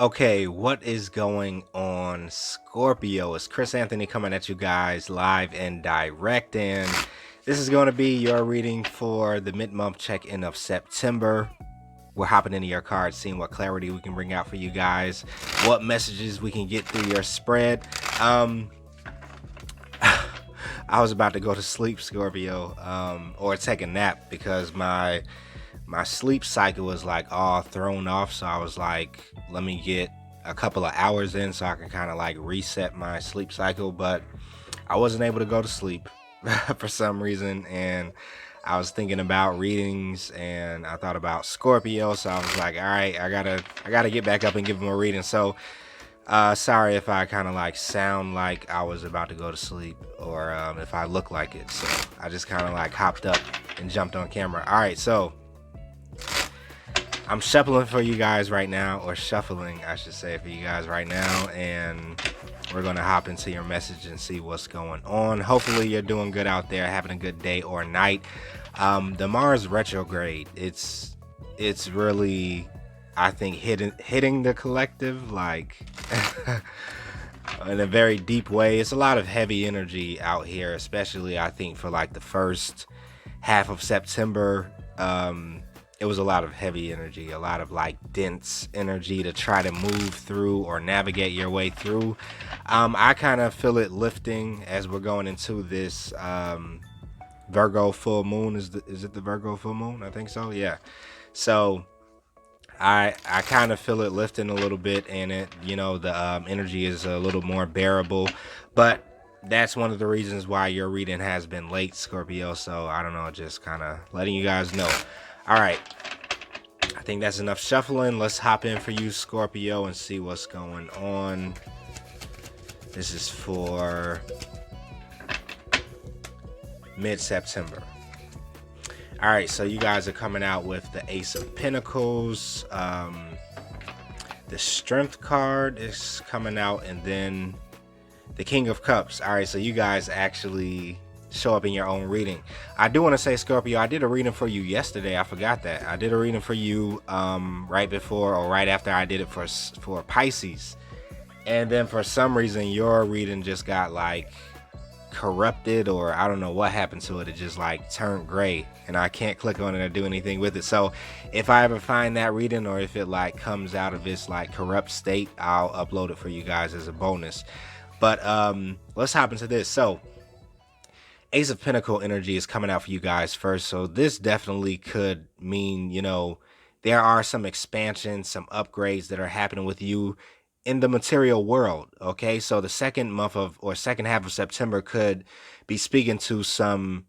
Okay, what is going on, Scorpio? It's Chris Anthony coming at you guys live and direct, and this is going to be your reading for the mid-month check-in of September. We're hopping into your cards, seeing what clarity we can bring out for you guys, what messages we can get through your spread. I was about to go to sleep, Scorpio, or take a nap because my sleep cycle was like all thrown off. So I was like, let me get a couple of hours in so I can kind of like reset my sleep cycle. But I wasn't able to go to sleep for some reason, and I was thinking about readings, and I thought about Scorpio. So I was like, all right, I gotta get back up and give him a reading. So sorry if I kind of like sound like I was about to go to sleep, or if I look like it. So I just kind of like hopped up and jumped on camera. All right, so I'm shuffling for you guys right now, or shuffling, I should say, for you guys right now, and we're gonna hop into your message and see what's going on. Hopefully you're doing good out there, having a good day or night. The Mars retrograde, it's really, I think, hitting the collective like in a very deep way. It's a lot of heavy energy out here, especially I think for like the first half of September. It was a lot of heavy energy, a lot of like dense energy to try to move through or navigate your way through. I kind of feel it lifting as we're going into this Virgo full moon. Is it the Virgo full moon? I think so. Yeah. So I kind of feel it lifting a little bit, and the energy is a little more bearable, but that's one of the reasons why your reading has been late, Scorpio. So I don't know, just kind of letting you guys know. All right, I think that's enough shuffling. Let's hop in for you, Scorpio, and see what's going on. This is for mid-September. All right, so you guys are coming out with the Ace of Pentacles. The Strength card is coming out, and then the King of Cups. All right, so you guys actually show up in your own reading. I do want to say, Scorpio, I did a reading for you yesterday. I forgot that. I did a reading for you right before or right after I did it for Pisces. And then for some reason, your reading just got like corrupted, or I don't know what happened to it. It just like turned gray, and I can't click on it or do anything with it. So if I ever find that reading, or if it like comes out of its like corrupt state, I'll upload it for you guys as a bonus. But let's hop into this. So Ace of Pinnacle energy is coming out for you guys first. So this definitely could mean, there are some expansions, some upgrades that are happening with you in the material world. Okay, so the second half of September could be speaking to some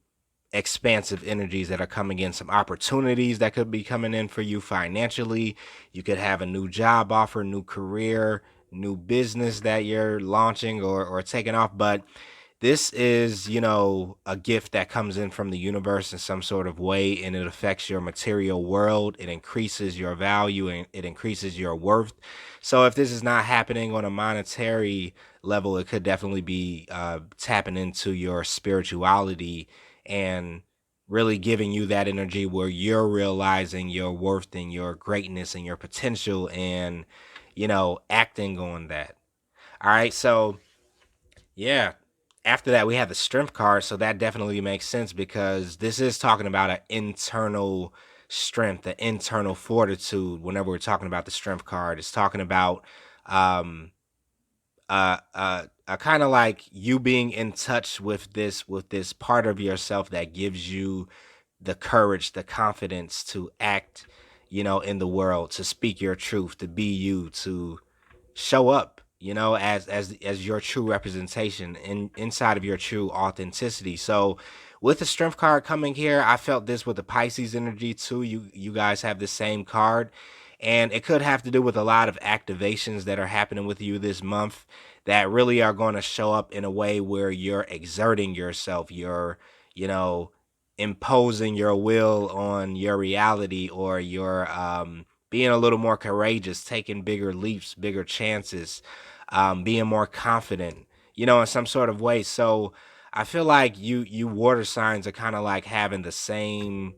expansive energies that are coming in, some opportunities that could be coming in for you financially. You could have a new job offer, new career, new business that you're launching or taking off. But this is, a gift that comes in from the universe in some sort of way, and it affects your material world. It increases your value, and it increases your worth. So if this is not happening on a monetary level, it could definitely be tapping into your spirituality and really giving you that energy where you're realizing your worth and your greatness and your potential, and acting on that. All right, so yeah, after that we have the Strength card, so that definitely makes sense because this is talking about an internal strength, an internal fortitude. Whenever we're talking about the Strength card, it's talking about um kind of like you being in touch with this part of yourself that gives you the courage, the confidence to act, in the world, to speak your truth, to be you, to show up, as your true representation inside of your true authenticity. So with the Strength card coming here, I felt this with the Pisces energy too. You guys have the same card, and it could have to do with a lot of activations that are happening with you this month that really are going to show up in a way where you're exerting yourself, you're, you know, imposing your will on your reality, or you're being a little more courageous, taking bigger leaps, bigger chances, being more confident, in some sort of way. So I feel like you water signs are kind of like having the same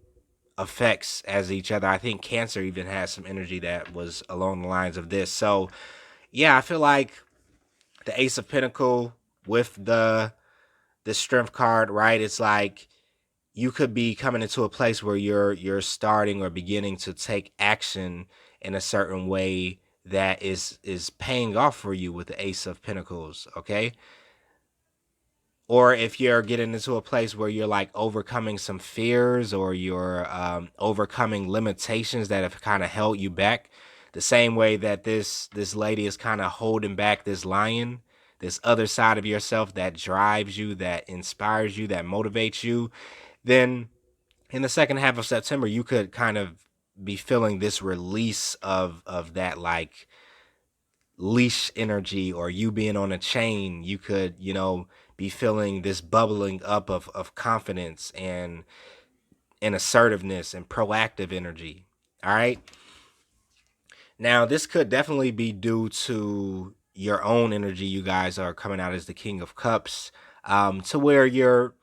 effects as each other. I think Cancer even has some energy that was along the lines of this. So yeah, I feel like the Ace of Pentacle with the Strength card, right? It's like you could be coming into a place where you're starting or beginning to take action in a certain way that is paying off for you with the Ace of Pentacles, okay? Or if you're getting into a place where you're like overcoming some fears, or you're overcoming limitations that have kind of held you back, the same way that this lady is kind of holding back this lion, this other side of yourself that drives you, that inspires you, that motivates you, then in the second half of September you could kind of be feeling this release of that like leash energy, or you being on a chain. You could, be feeling this bubbling up of confidence and assertiveness and proactive energy. All right. Now, this could definitely be due to your own energy. You guys are coming out as the King of Cups, to where you're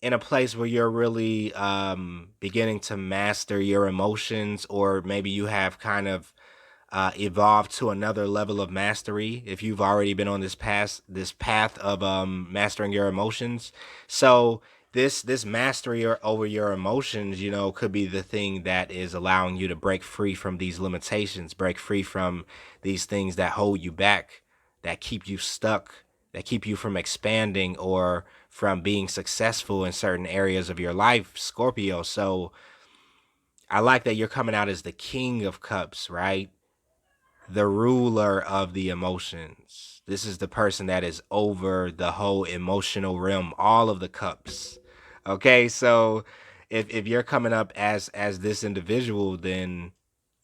in a place where you're really beginning to master your emotions, or maybe you have kind of evolve to another level of mastery if you've already been on this path of mastering your emotions. So this mastery over your emotions, could be the thing that is allowing you to break free from these limitations, break free from these things that hold you back, that keep you stuck, that keep you from expanding or from being successful in certain areas of your life, Scorpio. So I like that you're coming out as the King of Cups, right? The ruler of the emotions. This is the person that is over the whole emotional realm, all of the cups. Okay, so if you're coming up as this individual, then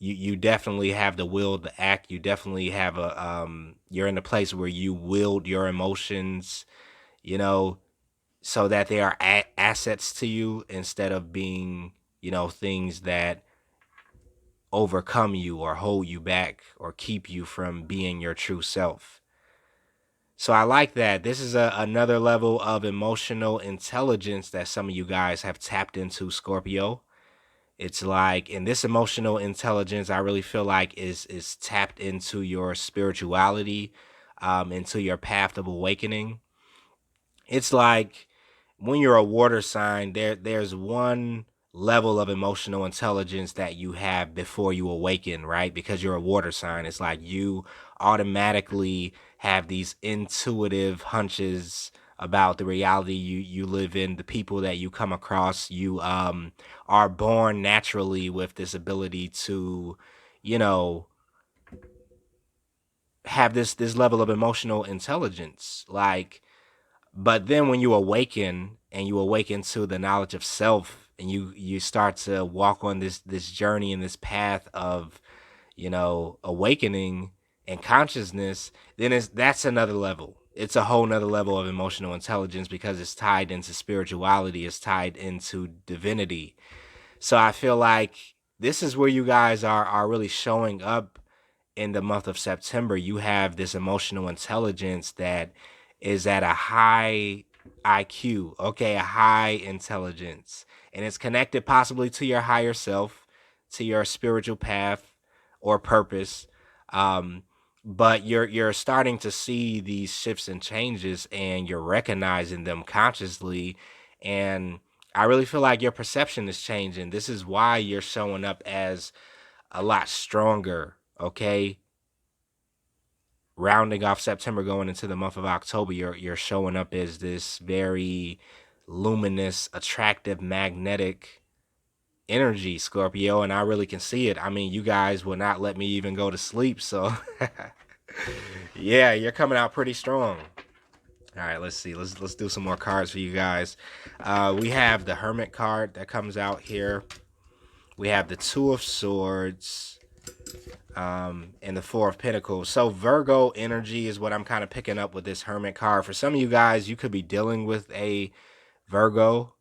you definitely have the will to act. You definitely have you're in a place where you wield your emotions, you know, so that they are assets to you instead of being, things that overcome you or hold you back or keep you from being your true self. So I like that. This is another level of emotional intelligence that some of you guys have tapped into, Scorpio. It's like, in this emotional intelligence, I really feel like is tapped into your spirituality, into your path of awakening. It's like when you're a water sign, there's one level of emotional intelligence that you have before you awaken, right? Because you're a water sign. It's like you automatically have these intuitive hunches about the reality you live in, the people that you come across. You are born naturally with this ability to, you know, have this level of emotional intelligence. Like, but then when you awaken, and you awaken to the knowledge of self, and you start to walk on this journey and this path of, awakening and consciousness, then that's another level. It's a whole nother level of emotional intelligence, because it's tied into spirituality, it's tied into divinity. So I feel like this is where you guys are really showing up in the month of September. You have this emotional intelligence that is at a high IQ, okay, a high intelligence, and it's connected possibly to your higher self, to your spiritual path or purpose. Um, but you're starting to see these shifts and changes, and you're recognizing them consciously. And I really feel like your perception is changing. This is why you're showing up as a lot stronger, okay? Rounding off September, going into the month of October, you're showing up as this very luminous, attractive, magnetic energy, Scorpio, and I really can see it. I mean, you guys will not let me even go to sleep, so yeah, you're coming out pretty strong. All right, let's see. Let's do some more cards for you guys. We have the Hermit card that comes out here. We have the Two of Swords, and the Four of Pentacles. So Virgo energy is what I'm kind of picking up with this Hermit card. For some of you guys, you could be dealing with a Virgo.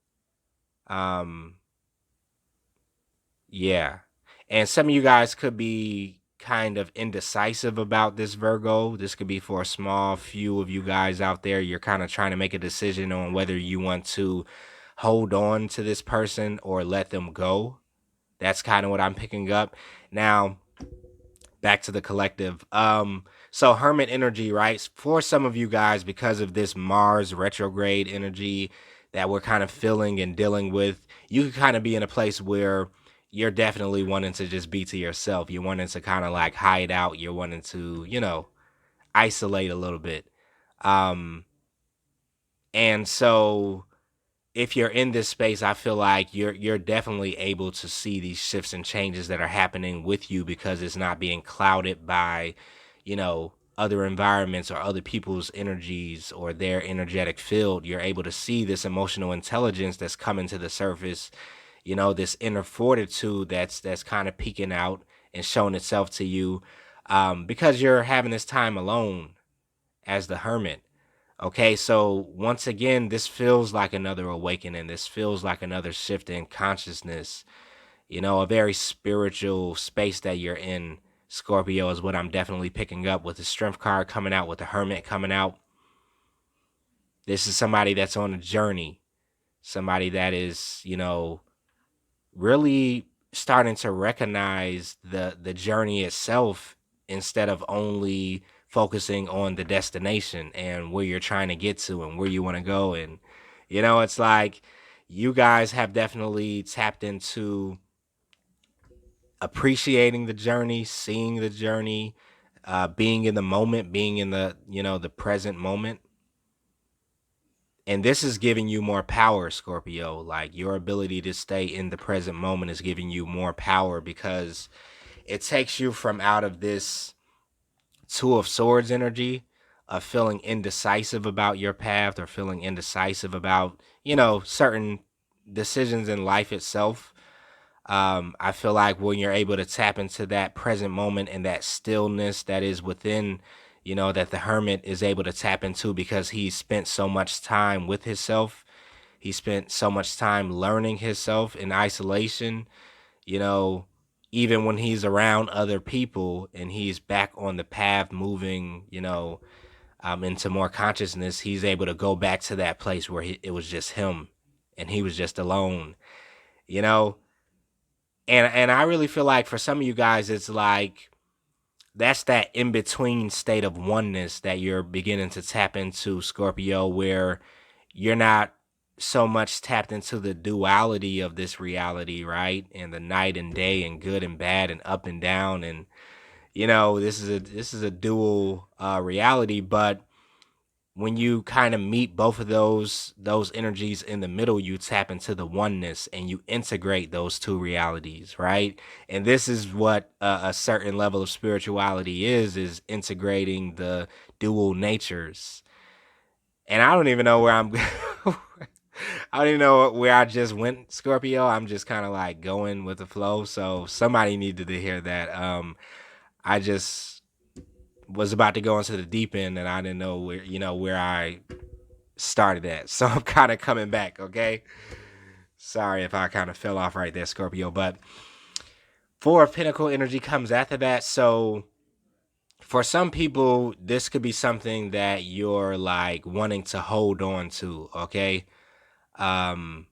Yeah. And some of you guys could be kind of indecisive about this Virgo. This could be for a small few of you guys out there. You're kind of trying to make a decision on whether you want to hold on to this person or let them go. That's kind of what I'm picking up. Now, back to the collective. So Hermit energy, right? For some of you guys, because of this Mars retrograde energy that we're kind of feeling and dealing with, you could kind of be in a place where you're definitely wanting to just be to yourself. You're wanting to kind of like hide out. You're wanting to, isolate a little bit. And so if you're in this space, I feel like you're definitely able to see these shifts and changes that are happening with you because it's not being clouded by, other environments or other people's energies or their energetic field. You're able to see this emotional intelligence that's coming to the surface, this inner fortitude that's kind of peeking out and showing itself to you, because you're having this time alone as the hermit. Okay, so once again, this feels like another awakening. This feels like another shift in consciousness, a very spiritual space that you're in. Scorpio is what I'm definitely picking up with the strength card coming out, with the hermit coming out. This is somebody that's on a journey, somebody that is, really starting to recognize the journey itself instead of only focusing on the destination and where you're trying to get to and where you want to go. And it's like you guys have definitely tapped into appreciating the journey, seeing the journey, being in the moment, being in the present moment. And this is giving you more power, Scorpio. Like, your ability to stay in the present moment is giving you more power because it takes you from out of this Two of Swords energy of feeling indecisive about your path or feeling indecisive about, certain decisions in life itself. I feel like when you're able to tap into that present moment and that stillness that is within, that the hermit is able to tap into because he spent so much time with himself. He spent so much time learning himself in isolation, even when he's around other people and he's back on the path moving, into more consciousness, he's able to go back to that place where it was just him and he was just alone, you know? And I really feel like for some of you guys, it's like that's that in between state of oneness that you're beginning to tap into, Scorpio, where you're not so much tapped into the duality of this reality, right? And the night and day and good and bad and up and down. And, this is a dual reality, but when you kind of meet both of those energies in the middle, you tap into the oneness and you integrate those two realities, right? And this is what a certain level of spirituality is integrating the dual natures. And I don't even know where I'm I don't even know where I just went, Scorpio. I'm just kind of like going with the flow, so somebody needed to hear that. I just was about to go into the deep end and I didn't know where I started at. So I'm kind of coming back, okay? Sorry if I kind of fell off right there, Scorpio. But Four of Pinnacle energy comes after that. So for some people, this could be something that you're like wanting to hold on to, okay? And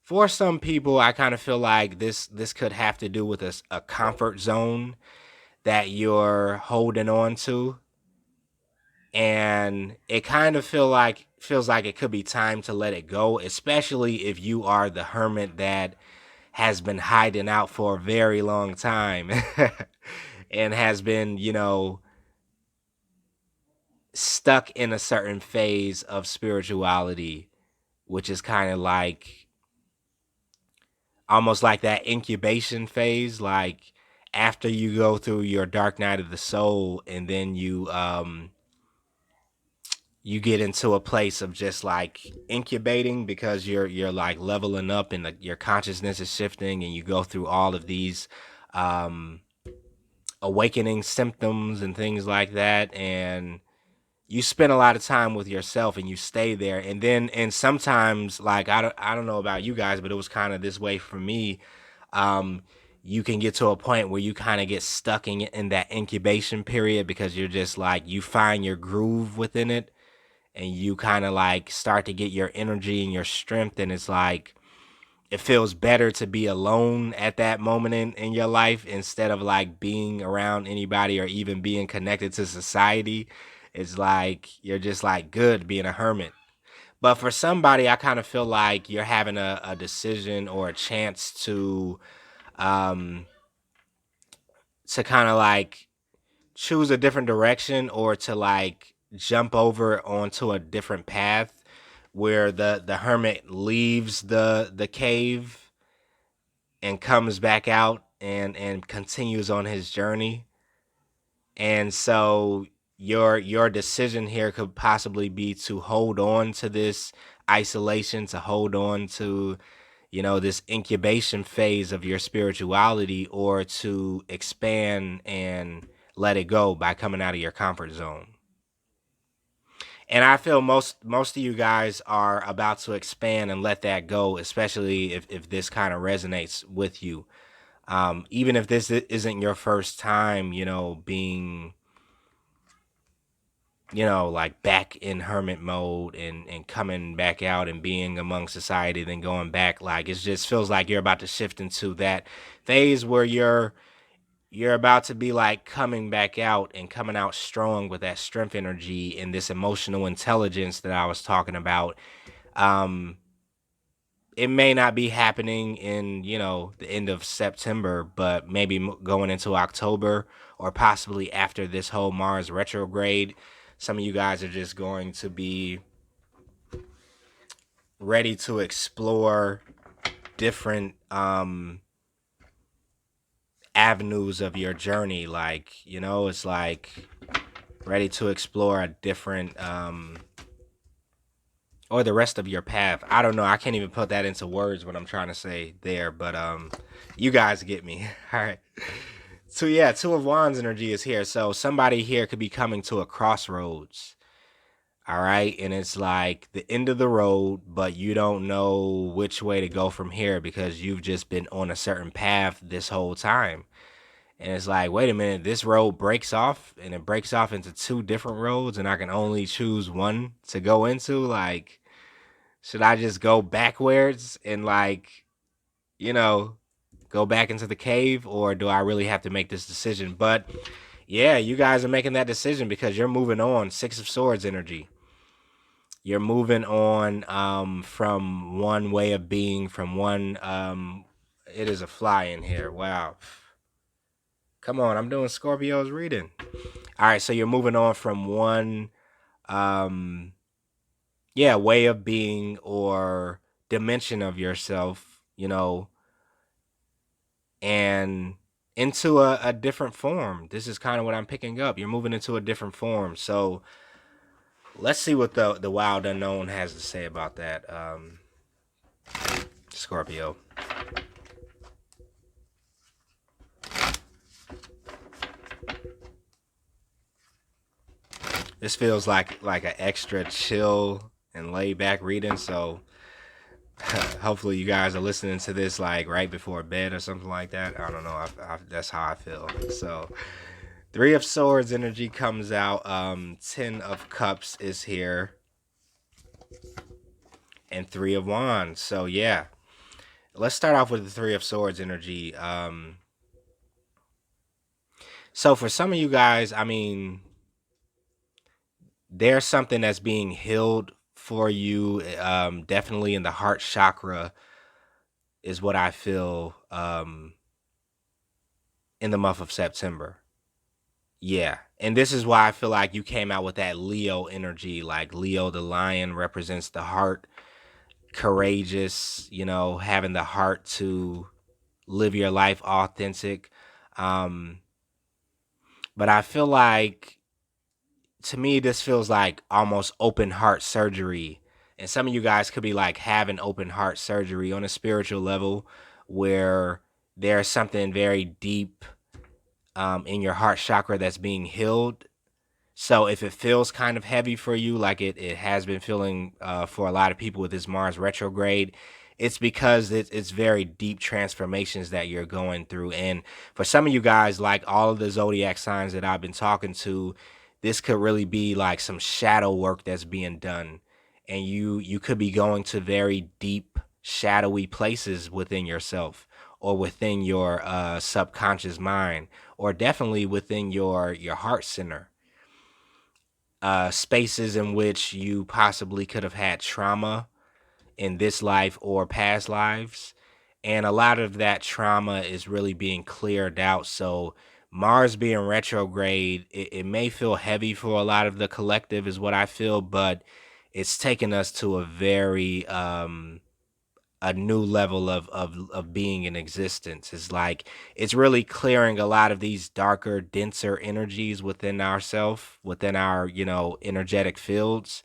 for some people, I kind of feel like this could have to do with a comfort zone that you're holding on to, and it kind of feels like it could be time to let it go, especially if you are the hermit that has been hiding out for a very long time and has been, stuck in a certain phase of spirituality, which is kind of like almost like that incubation phase, like after you go through your dark night of the soul and then you get into a place of just like incubating because you're like leveling up and your consciousness is shifting and you go through all of these awakening symptoms and things like that, and you spend a lot of time with yourself and you stay there. And sometimes, like, I don't know about you guys, but it was kind of this way for me. You can get to a point where you kind of get stuck in that incubation period because you're just like, you find your groove within it. and you kind of like start to get your energy and your strength, and it's like it feels better to be alone at that moment in your life instead of like being around anybody or even being connected to society. It's like you're just like good being a hermit. But for somebody, I kind of feel like you're having a decision or a chance um to kind of like choose a different direction, or to like jump over onto a different path where the hermit leaves the cave and comes back out and continues on his journey. And so your decision here could possibly be to hold on to this isolation, to hold on to, you know, this incubation phase of your spirituality, or to expand and let it go by coming out of your comfort zone. And I feel most of you guys are about to expand and let that go, especially if this kind of resonates with you. Even if this isn't your first time, you know, being, you know, like back in hermit mode and coming back out and being among society, then going back, like it just feels like you're about to shift into that phase where you're about to be like coming back out and coming out strong with that strength energy and this emotional intelligence that I was talking about. Um, it may not be happening in, you know, the end of September, but maybe going into October, or possibly after this whole Mars retrograde. Some of you guys are just going to be ready to explore different avenues of your journey. Like, you know, it's like ready to explore a different or the rest of your path. I don't know. I can't even put that into words what I'm trying to say there, but you guys get me. All right. So yeah, Two of Wands energy is here. So somebody here could be coming to a crossroads. All right. And it's like the end of the road, but you don't know which way to go from here because you've just been on a certain path this whole time. And it's like, wait a minute, this road breaks off, and it breaks off into two different roads, and I can only choose one to go into. Like, should I just go backwards and like, you know, go back into the cave, or do I really have to make this decision? But yeah, you guys are making that decision because you're moving on. Six of Swords energy. You're moving on from one way of being, from one it is a fly in here. Wow. Come on, I'm doing Scorpio's reading. All right, so you're moving on from one um yeah, way of being or dimension of yourself, you know, and into a different form. This is kind of what I'm picking up. You're moving into a different form. So let's see what the wild unknown has to say about that. Scorpio. This feels like an extra chill and laid back reading. So hopefully you guys are listening to this like right before bed or something like that. I don't know. That's how I feel. So Three of Swords energy comes out. 10 of Cups is here. And Three of Wands. So yeah. Let's start off with the Three of Swords energy. So for some of you guys, I mean, there's something that's being healed for you. Definitely in the heart chakra is what I feel in the month of September. Yeah. And this is why I feel like you came out with that Leo energy. Like Leo, the lion, represents the heart, courageous, you know, having the heart to live your life authentic. Um, but I feel like, to me, this feels like almost open heart surgery. And some of you guys could be like having open heart surgery on a spiritual level where there's something very deep in your heart chakra that's being healed. So if it feels kind of heavy for you, like it has been feeling for a lot of people with this Mars retrograde, it's because it's very deep transformations that you're going through. And for some of you guys, like all of the zodiac signs that I've been talking to, this could really be like some shadow work that's being done, and you could be going to very deep shadowy places within yourself, or within your subconscious mind, or definitely within your heart center, spaces in which you possibly could have had trauma in this life or past lives. And a lot of that trauma is really being cleared out. So Mars being retrograde, it may feel heavy for a lot of the collective, is what I feel, but it's taken us to a new level of being in existence. It's like it's really clearing a lot of these darker, denser energies within ourself, within our, energetic fields.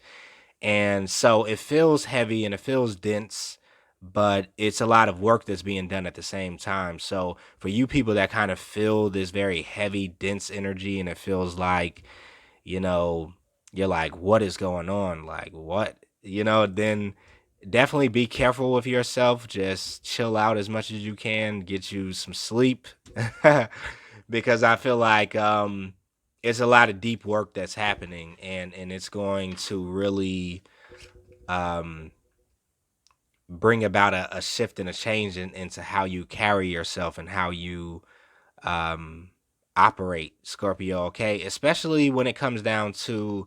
And so it feels heavy and it feels dense, but it's a lot of work that's being done at the same time. So for you people that kind of feel this very heavy, dense energy, and it feels like, you know, you're like, what is going on? Like, what? Then definitely be careful with yourself. Just chill out as much as you can, get you some sleep. Because I feel like it's a lot of deep work that's happening, and it's going to really um bring about a shift and a change into how you carry yourself and how you um operate, Scorpio. Okay, especially when it comes down to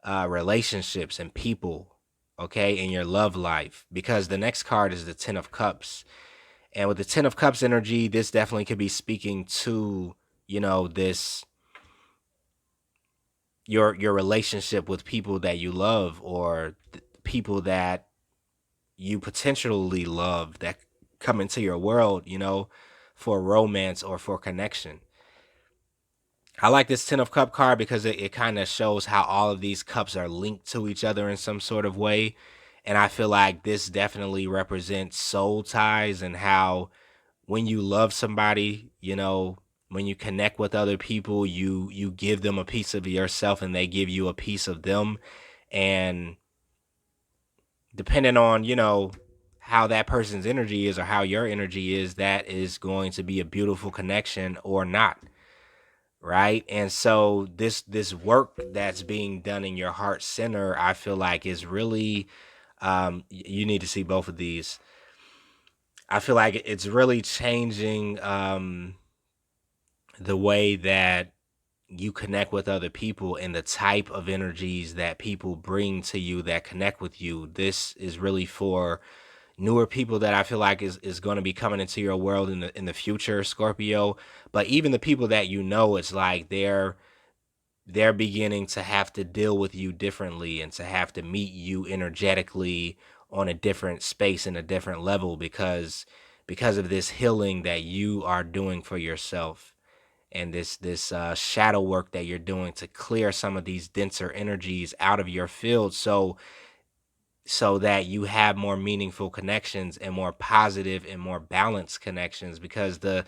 relationships and people, okay, in your love life, because the next card is the 10 of Cups. And with the 10 of Cups energy, this definitely could be speaking to, this your relationship with people that you love, or people that you potentially love that come into your world, for romance or for connection. I like this 10 of Cup card because it kind of shows how all of these cups are linked to each other in some sort of way. And I feel like this definitely represents soul ties, and how when you love somebody, when you connect with other people, you give them a piece of yourself and they give you a piece of them. And depending on, how that person's energy is or how your energy is, that is going to be a beautiful connection or not. Right. And so this work that's being done in your heart center, I feel like is really you need to see both of these. I feel like it's really changing the way that you connect with other people and the type of energies that people bring to you that connect with you. This is really for newer people that I feel like is going to be coming into your world in the future, Scorpio. But even the people that it's like they're beginning to have to deal with you differently, and to have to meet you energetically on a different space and a different level, because of this healing that you are doing for yourself, and this shadow work that you're doing to clear some of these denser energies out of your field, so that you have more meaningful connections and more positive and more balanced connections. Because the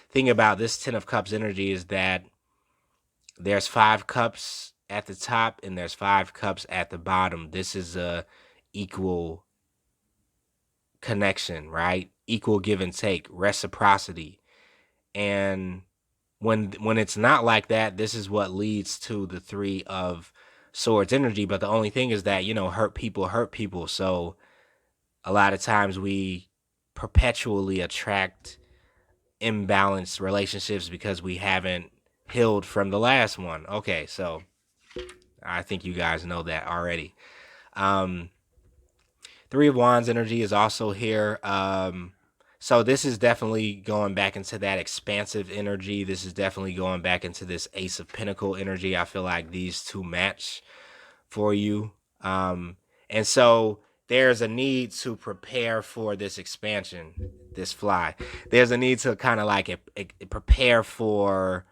thing about this 10 of Cups energy is that there's 5 cups at the top and there's 5 cups at the bottom. This is a equal connection, right? Equal give and take, reciprocity. And when it's not like that, this is what leads to the 3 of Swords energy. But the only thing is that, hurt people hurt people. So a lot of times we perpetually attract imbalanced relationships because we haven't healed from the last one. Okay, so I think you guys know that already. Um, 3 of Wands energy is also here. So this is definitely going back into that expansive energy. This is definitely going back into this Ace of Pinnacle energy. I feel like these two match for you. And so there's a need to prepare for this expansion, this fly. There's a need to kind of like prepare for,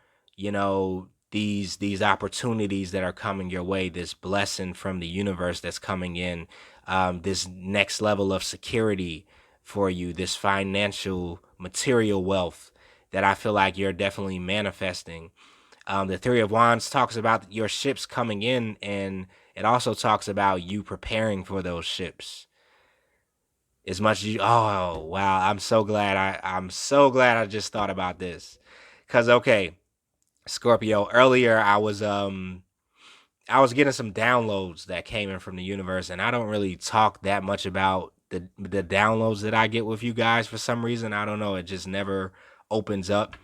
these opportunities that are coming your way, this blessing from the universe that's coming in, this next level of security for you, this financial material wealth that I feel like you're definitely manifesting. The 3 of Wands talks about your ships coming in, and it also talks about you preparing for those ships. As much as oh wow, I'm so glad I just thought about this. Cause okay, Scorpio, earlier I was I was getting some downloads that came in from the universe, and I don't really talk that much about the downloads that I get with you guys for some reason. I don't know, it just never opens up.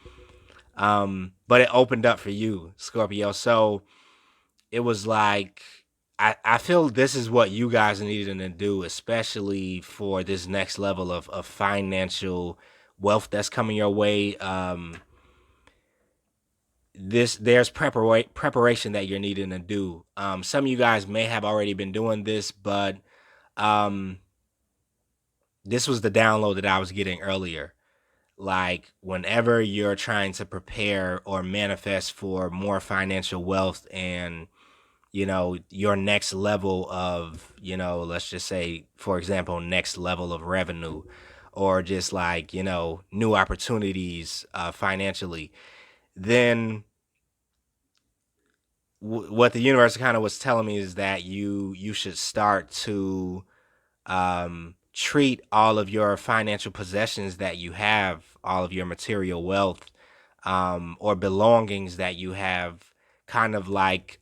But it opened up for you, Scorpio. So it was like I feel this is what you guys needed to do, especially for this next level of financial wealth that's coming your way. There's preparation that you're needing to do. Some of you guys may have already been doing this, but um, this was the download that I was getting earlier. Like whenever you're trying to prepare or manifest for more financial wealth and your next level of, let's just say, for example, next level of revenue, or just like, new opportunities financially, then what the universe kind of was telling me is that you should start to treat all of your financial possessions that you have, all of your material wealth, or belongings that you have, kind of like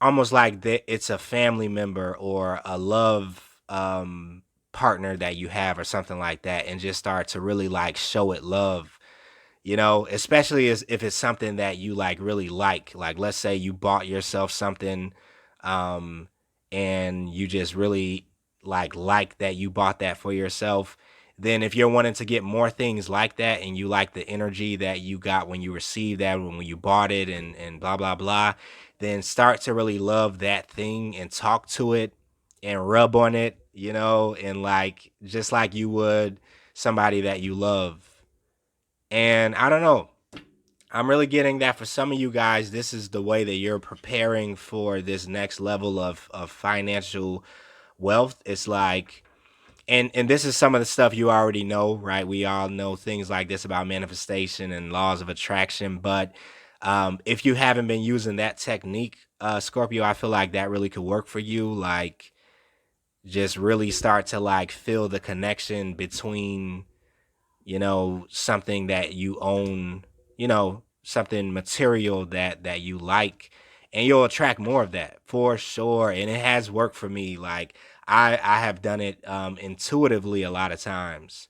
almost like it's a family member or a love partner that you have or something like that, and just start to really like show it love, especially as if it's something that you like really like let's say you bought yourself something, um and you just really like that you bought that for yourself. Then if you're wanting to get more things like that, and you like the energy that you got when you received that, when you bought it, and blah blah blah, then start to really love that thing and talk to it and rub on it, and like just like you would somebody that you love. And I don't know, I'm really getting that for some of you guys, this is the way that you're preparing for this next level of financial wealth. It's like, and this is some of the stuff you already know, right? We all know things like this about manifestation and laws of attraction. But if you haven't been using that technique, Scorpio, I feel like that really could work for you. Like, just really start to like feel the connection between, something that you own, something material that you like, and you'll attract more of that for sure. And it has worked for me. Like I have done it intuitively a lot of times,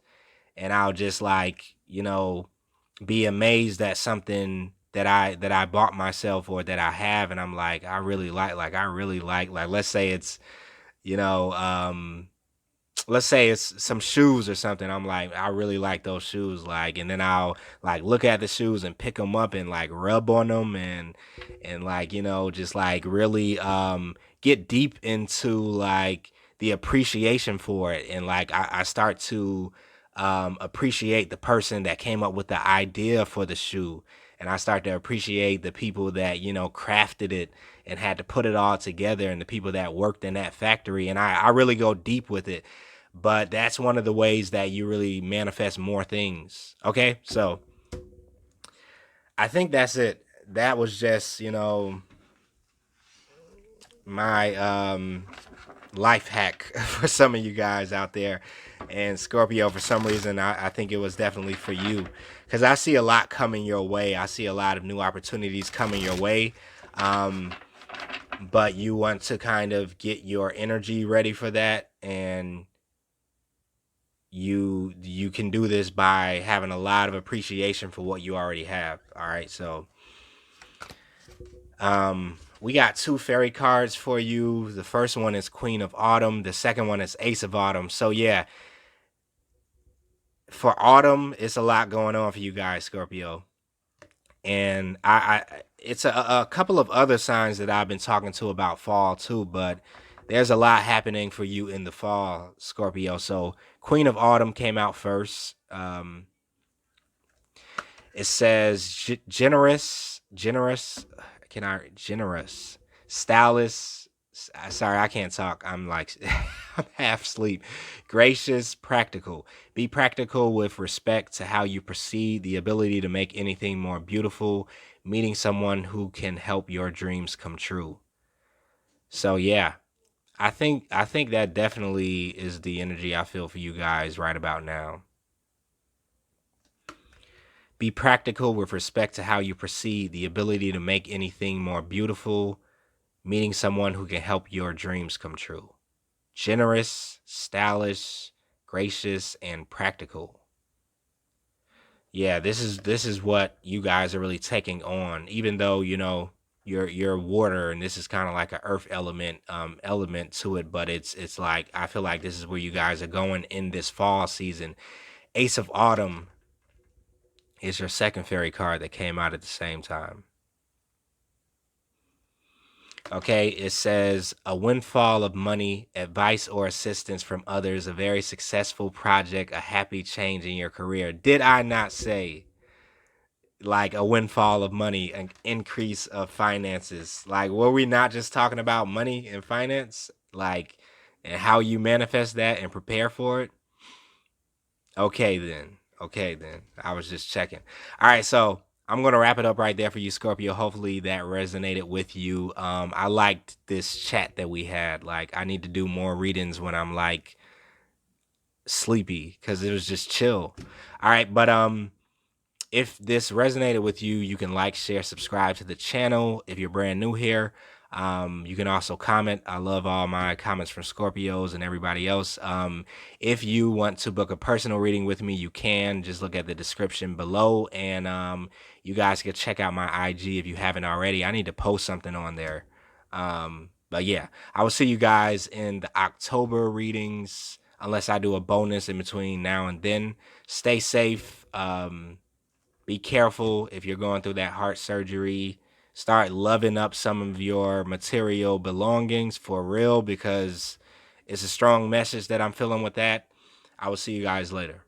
and I'll just like, be amazed at something that I bought myself or that I have, and I'm like, I really like let's say it's, you know, let's say it's some shoes or something. I'm like, I really like those shoes, like, and then I'll like look at the shoes and pick them up and like rub on them, and like, just like really get deep into like the appreciation for it. And like I start to appreciate the person that came up with the idea for the shoe, and I start to appreciate the people that crafted it and had to put it all together, and the people that worked in that factory. And I really go deep with it. But that's one of the ways that you really manifest more things. Okay, so I think that's it. That was just, my life hack for some of you guys out there. And Scorpio, for some reason, I think it was definitely for you, because I see a lot coming your way. I see a lot of new opportunities coming your way. But you want to kind of get your energy ready for that, and you can do this by having a lot of appreciation for what you already have. All right, so we got two fairy cards for you. The first one is Queen of Autumn, the second one is Ace of Autumn. So yeah, for autumn, it's a lot going on for you guys, Scorpio. And I it's a couple of other signs that I've been talking to about fall too, but there's a lot happening for you in the fall, Scorpio. So Queen of Autumn came out first. It says generous, stylish. Sorry, I can't talk. I'm like, I'm half asleep. Gracious, practical. Be practical with respect to how you proceed, the ability to make anything more beautiful, meeting someone who can help your dreams come true. So yeah, I think that definitely is the energy I feel for you guys right about now. Be practical with respect to how you proceed, the ability to make anything more beautiful, meeting someone who can help your dreams come true. Generous, stylish, gracious, and practical. Yeah, this is what you guys are really taking on, even though, you know, you're water and this is kind of like an earth element to it, but it's like I feel like this is where you guys are going in this fall season. Ace of Autumn is your second fairy card that came out at the same time. Okay, it says a windfall of money, advice or assistance from others, a very successful project, a happy change in your career. Did I not say like a windfall of money, an increase of finances? Like, were we not just talking about money and finance? Like, and how you manifest that and prepare for it? Okay, then. Okay, then. I was just checking. All right, so I'm gonna wrap it up right there for you, Scorpio. Hopefully that resonated with you. I liked this chat that we had. Like, I need to do more readings when I'm like sleepy because it was just chill. All right, but if this resonated with you, you can like, share, subscribe to the channel. If you're brand new here, you can also comment. I love all my comments from Scorpios and everybody else. If you want to book a personal reading with me, you can just look at the description below, and you guys can check out my IG if you haven't already. I need to post something on there. But yeah, I will see you guys in the October readings, unless I do a bonus in between now and then. Stay safe. Be careful if you're going through that heart surgery. Start loving up some of your material belongings for real, because it's a strong message that I'm feeling with that. I will see you guys later.